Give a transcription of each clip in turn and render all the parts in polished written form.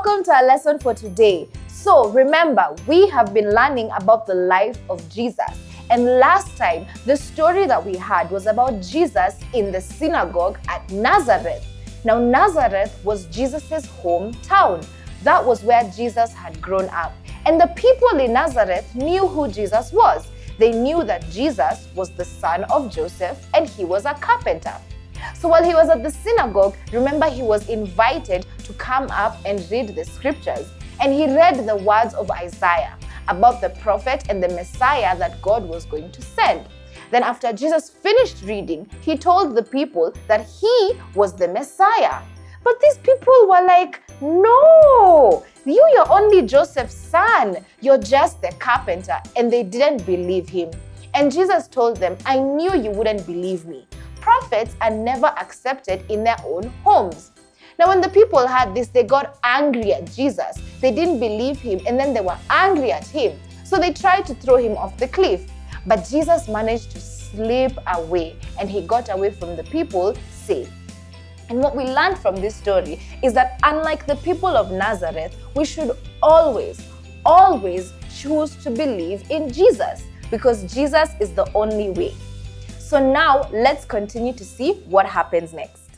Welcome to our lesson for today. So remember, we have been learning about the life of Jesus. And last time, the story that we had was about Jesus in the synagogue at Nazareth. Now, Nazareth was Jesus' hometown. That was where Jesus had grown up. And the people in Nazareth knew who Jesus was. They knew that Jesus was the son of Joseph and he was a carpenter. So while he was at the synagogue, remember he was invited to come up and read the scriptures. And he read the words of Isaiah about the prophet and the Messiah that God was going to send. Then after Jesus finished reading, he told the people that he was the Messiah. But these people were like, no, you're only Joseph's son. You're just the carpenter. And they didn't believe him. And Jesus told them, I knew you wouldn't believe me. Prophets are never accepted in their own homes. Now, when the people heard this, they got angry at Jesus. They didn't believe him, and then they were angry at him. So they tried to throw him off the cliff. But Jesus managed to slip away, and he got away from the people safe. And what we learned from this story is that unlike the people of Nazareth, we should always choose to believe in Jesus, because Jesus is the only way. So now let's continue to see what happens next.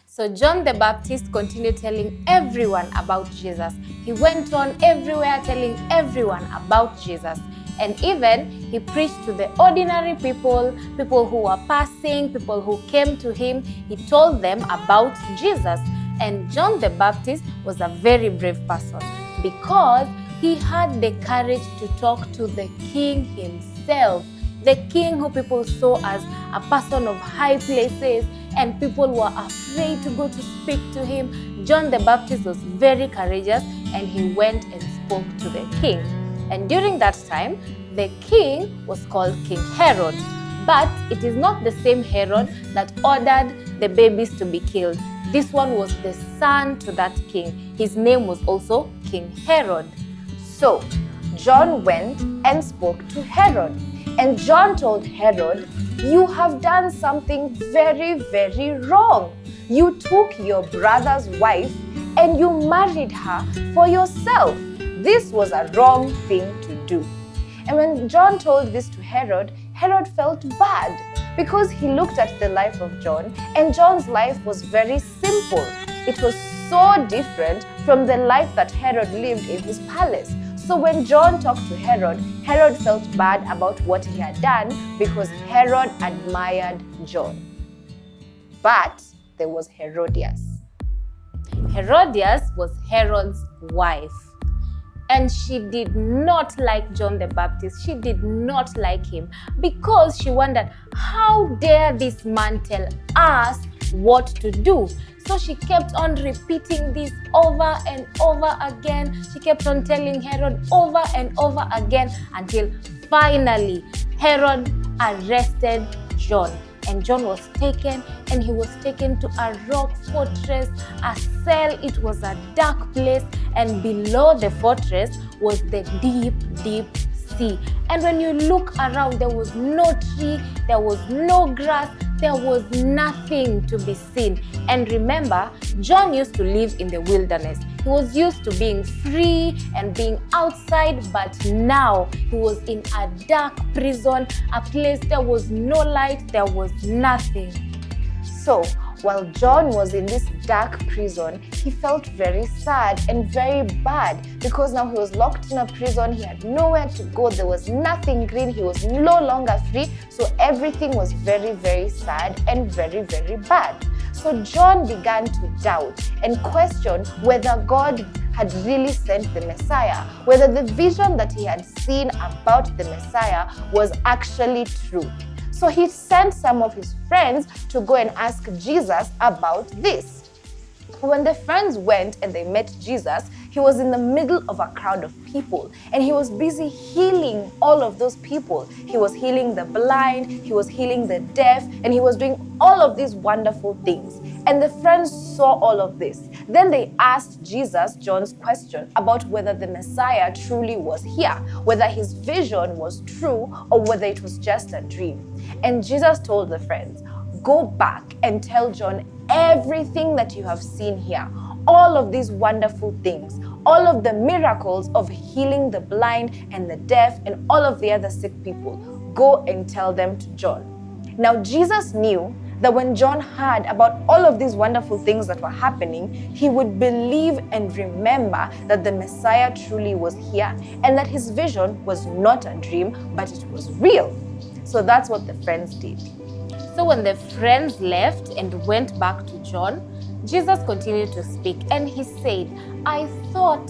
So John the Baptist continued telling everyone about Jesus. He went on everywhere telling everyone about Jesus. And even he preached to the ordinary people who were passing, people who came to him. He told them about Jesus. And John the Baptist was a very brave person because he had the courage to talk to the king himself. The king who people saw as a person of high places and people were afraid to go to speak to him. John the Baptist was very courageous and he went and spoke to the king. And during that time, the king was called King Herod. But it is not the same Herod that ordered the babies to be killed. This one was the son to that king. His name was also King Herod. So John went and spoke to Herod. And John told Herod, you have done something very, very wrong. You took your brother's wife and you married her for yourself. This was a wrong thing to do. And when John told this to Herod, Herod felt bad because he looked at the life of John, and John's life was very simple. It was so different from the life that Herod lived in his palace. So when John talked to Herod, Herod felt bad about what he had done because Herod admired John. But there was Herodias. Herodias was Herod's wife. And she did not like John the Baptist. She did not like him because she wondered, how dare this man tell us what to do? So she kept on repeating this over and over again. She kept on telling Herod over and over again until finally Herod arrested John. And John was taken, and he was taken to a rock fortress, a cell. It was a dark place, and below the fortress was the deep, deep sea. And when you look around, there was no tree, there was no grass, there was nothing to be seen. And remember, John used to live in the wilderness. He was used to being free and being outside, but now he was in a dark prison, a place there was no light, there was nothing. So while John was in this dark prison, he felt very sad and very bad because now he was locked in a prison. He had nowhere to go. There was nothing green. He was no longer free. So everything was very, very sad and very, very bad. So John began to doubt and question whether God had really sent the Messiah, whether the vision that he had seen about the Messiah was actually true. So he sent some of his friends to go and ask Jesus about this. When the friends went and they met Jesus, he was in the middle of a crowd of people and he was busy healing all of those people. He was healing the blind, he was healing the deaf, and he was doing all of these wonderful things. And the friends saw all of this. Then they asked Jesus John's question about whether the Messiah truly was here, whether his vision was true or whether it was just a dream. And Jesus told the friends, go back and tell John everything that you have seen here. all of these wonderful things, all of the miracles of healing the blind and the deaf and all of the other sick people. Go and tell them to John. Now, Jesus knew that when John heard about all of these wonderful things that were happening, he would believe and remember that the Messiah truly was here and that his vision was not a dream, but it was real. So that's what the friends did. So when the friends left and went back to John, Jesus continued to speak and he said, I thought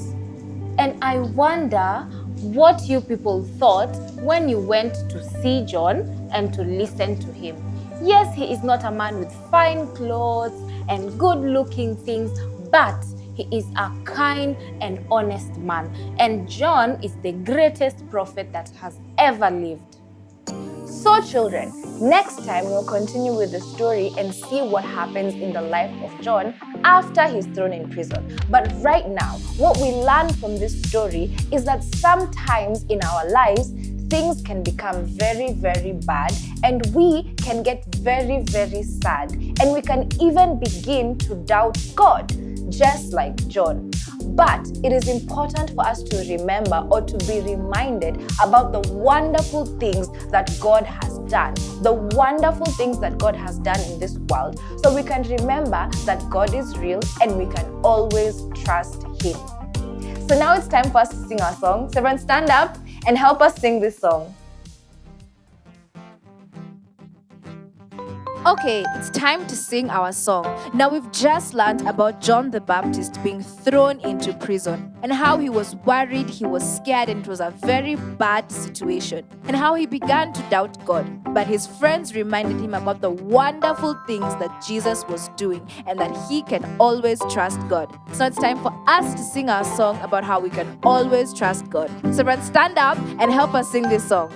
and I wonder what you people thought when you went to see John and to listen to him. Yes, he is not a man with fine clothes and good-looking things, but he is a kind and honest man. And John is the greatest prophet that has ever lived. So children, next time we'll continue with the story and see what happens in the life of John after he's thrown in prison. But right now, what we learn from this story is that sometimes in our lives, things can become very, very bad and we can get very, very sad. And we can even begin to doubt God, just like John. But it is important for us to remember or to be reminded about the wonderful things that God has done, the wonderful things that God has done in this world, so we can remember that God is real and we can always trust Him. So now it's time for us to sing our song. So everyone stand up and help us sing this song. Okay, it's time to sing our song. Now we've just learned about John the Baptist being thrown into prison and how he was worried, he was scared, and it was a very bad situation, and how he began to doubt God. But his friends reminded him about the wonderful things that Jesus was doing and that he can always trust God. So it's time for us to sing our song about how we can always trust God. So everyone stand up and help us sing this song.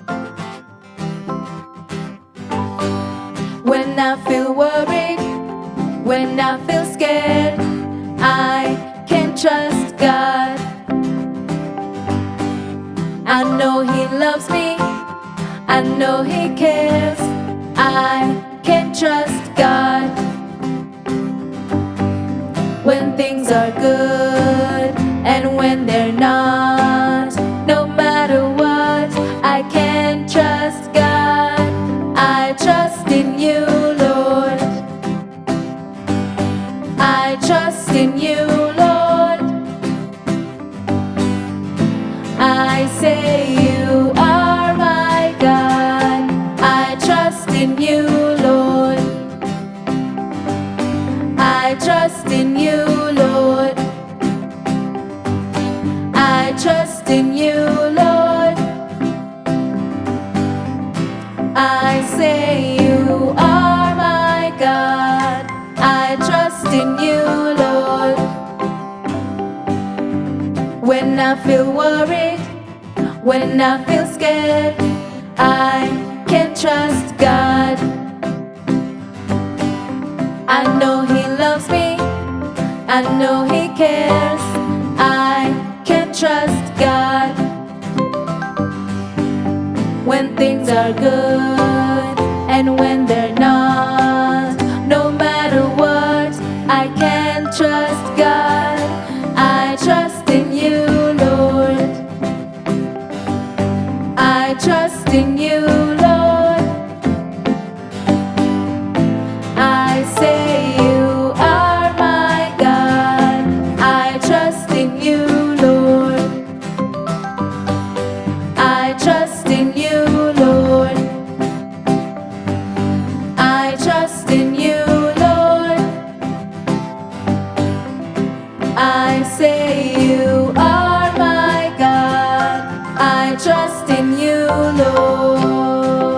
When I feel worried, when I feel scared, I can trust God. I know He loves me, I know He cares, I can trust God. When things are good and when they're not, no matter what, I can trust God. I trust in you, Lord. I trust in you, Lord. I say you are my God. I trust in you, Lord. I trust in you, Lord. I trust in you, Lord. I say you are my God. I trust in you, Lord. When I feel worried, when I feel scared, I can trust God. I know He loves me, I know He cares, I can trust God. When things are good and when they're not, no matter what, I can trust God. I trust in you, Lord. I trust in you, Lord. I say you are my God. I trust in you, Lord. I trust in you, Lord. I trust in you, Lord. I say you are my God. I trust in you, Lord.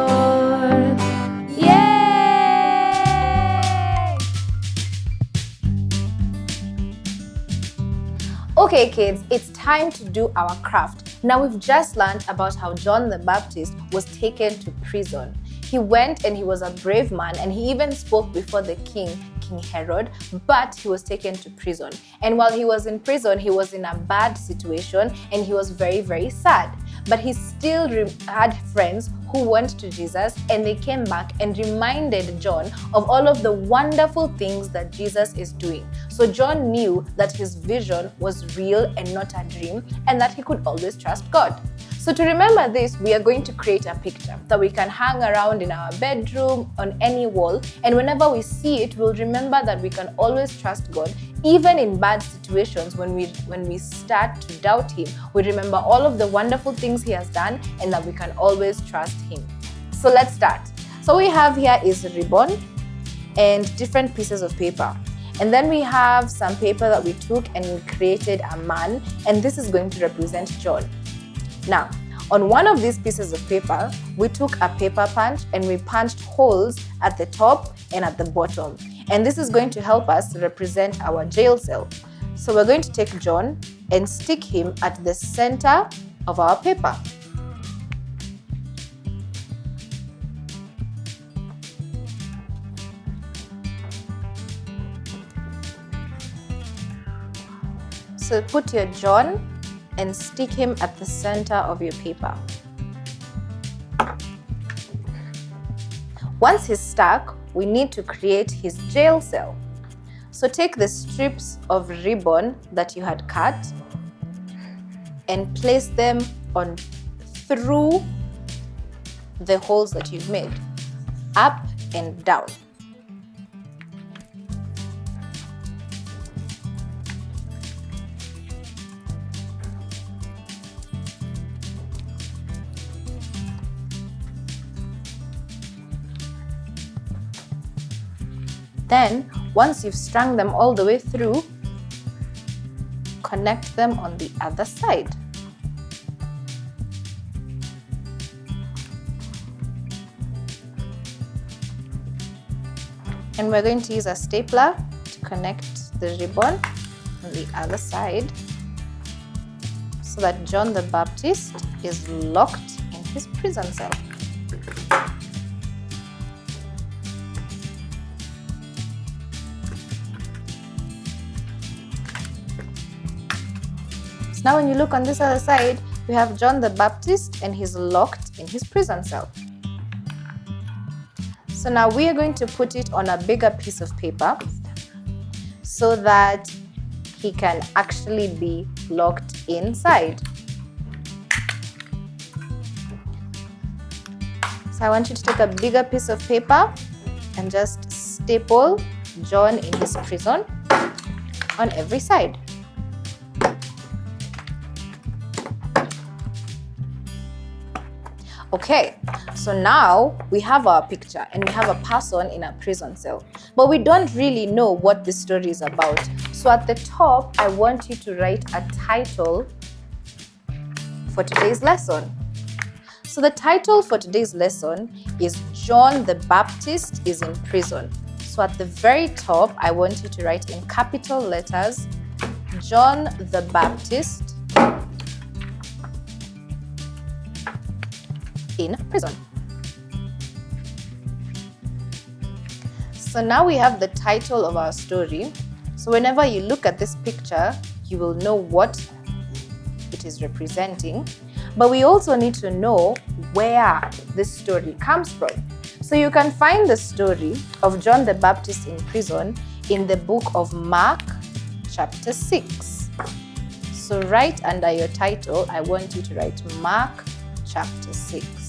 Yay! Okay, kids, it's time to do our craft. Now we've just learned about how John the Baptist was taken to prison. He went and he was a brave man and he even spoke before the king, King Herod, but he was taken to prison. And while he was in prison, he was in a bad situation and he was very, very sad. But he still had friends who who went to Jesus and they came back and reminded John of all of the wonderful things that Jesus is doing. So John knew that his vision was real and not a dream, and that he could always trust God. So to remember this, we are going to create a picture that we can hang around in our bedroom, on any wall, and whenever we see it, we'll remember that we can always trust God, even in bad situations. When we start to doubt Him, we remember all of the wonderful things He has done and that we can always trust Him. So let's start. So we have here is a ribbon and different pieces of paper. And then we have some paper that we took and we created a man, and this is going to represent John. Now, on one of these pieces of paper, we took a paper punch and we punched holes at the top and at the bottom. And this is going to help us represent our jail cell. So we're going to take John and stick him at the center of our paper. So put your John and stick him at the center of your paper. Once he's stuck, we need to create his jail cell. So take the strips of ribbon that you had cut and place them on through the holes that you've made, up and down. Then, once you've strung them all the way through, connect them on the other side. And we're going to use a stapler to connect the ribbon on the other side so that John the Baptist is locked in his prison cell. Now when you look on this other side, we have John the Baptist and he's locked in his prison cell. So now we are going to put it on a bigger piece of paper so that he can actually be locked inside. So I want you to take a bigger piece of paper and just staple John in his prison on every side. Okay, so now we have our picture and we have a person in a prison cell, but we don't really know what this story is about. So at the top, I want you to write a title for today's lesson. So the title for today's lesson is John the Baptist is in prison. So at the very top, I want you to write in capital letters, John the Baptist in prison. So now we have the title of our story. So whenever you look at this picture, you will know what it is representing. But we also need to know where this story comes from. So you can find the story of John the Baptist in prison in the book of Mark, chapter 6. So right under your title, I want you to write Mark, chapter 6.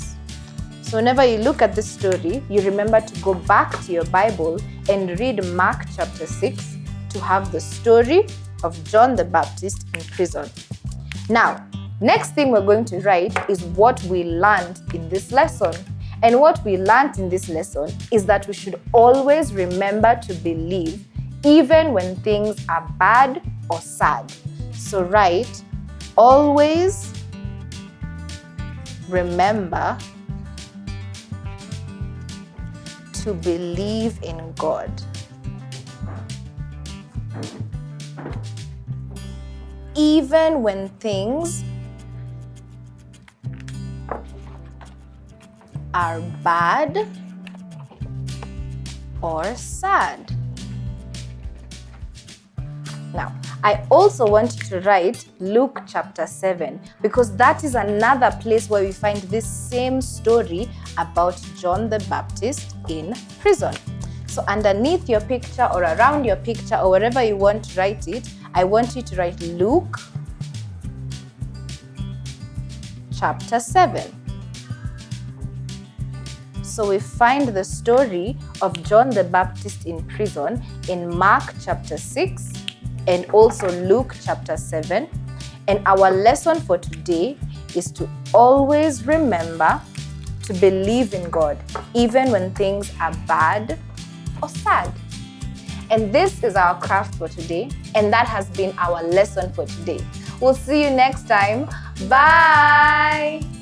So whenever you look at this story, you remember to go back to your Bible and read Mark chapter 6 to have the story of John the Baptist in prison. Now, next thing we're going to write is what we learned in this lesson. And what we learned in this lesson is that we should always remember to believe even when things are bad or sad. So write, always remember to believe in God. Even when things are bad or sad. Now, I also want you to write Luke chapter 7, because that is another place where we find this same story about John the Baptist in prison. So underneath your picture or around your picture or wherever you want to write it, I want you to write Luke chapter 7. So we find the story of John the Baptist in prison in Mark chapter 6 and also Luke chapter 7. And our lesson for today is to always remember to believe in God, even when things are bad or sad. And this is our craft for today, and that has been our lesson for today. We'll see you next time. Bye!